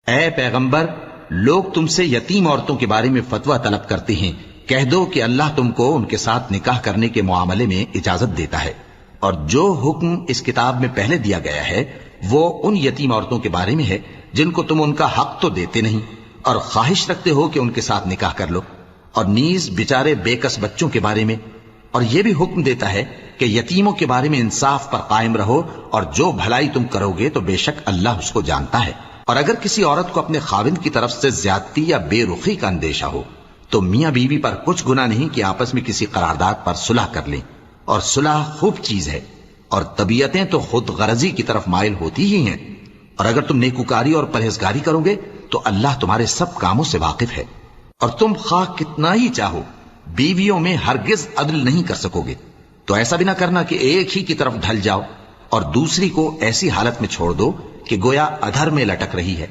اے پیغمبر، لوگ تم سے یتیم عورتوں کے بارے میں فتویٰ طلب کرتے ہیں، کہہ دو کہ اللہ تم کو ان کے ساتھ نکاح کرنے کے معاملے میں اجازت دیتا ہے، اور جو حکم اس کتاب میں پہلے دیا گیا ہے وہ ان یتیم عورتوں کے بارے میں ہے جن کو تم ان کا حق تو دیتے نہیں اور خواہش رکھتے ہو کہ ان کے ساتھ نکاح کر لو، اور نیز بیچارے بے کس بچوں کے بارے میں، اور یہ بھی حکم دیتا ہے کہ یتیموں کے بارے میں انصاف پر قائم رہو، اور جو بھلائی تم کرو گے تو بے شک اللہ اس کو جانتا ہے۔ اور اگر کسی عورت کو اپنے خاوند کی طرف سے زیادتی یا بے رخی کا اندیشہ ہو تو میاں بیوی پر کچھ گناہ نہیں کہ آپس میں کسی قرارداد پر صلح کر لیں، اور صلح خوب چیز ہے، اور طبیعتیں تو خود غرضی کی طرف مائل ہوتی ہی ہیں، اور اگر تم نیکوکاری اور پرہیزگاری کرو گے تو اللہ تمہارے سب کاموں سے واقف ہے، اور تم خواہ کتنا ہی چاہو بیویوں میں ہرگز عدل نہیں کر سکو گے، تو ایسا بھی نہ کرنا کہ ایک ہی کی طرف ڈھل جاؤ اور دوسری کو ایسی حالت میں چھوڑ دو کہ گویا ادھر میں لٹک رہی ہے،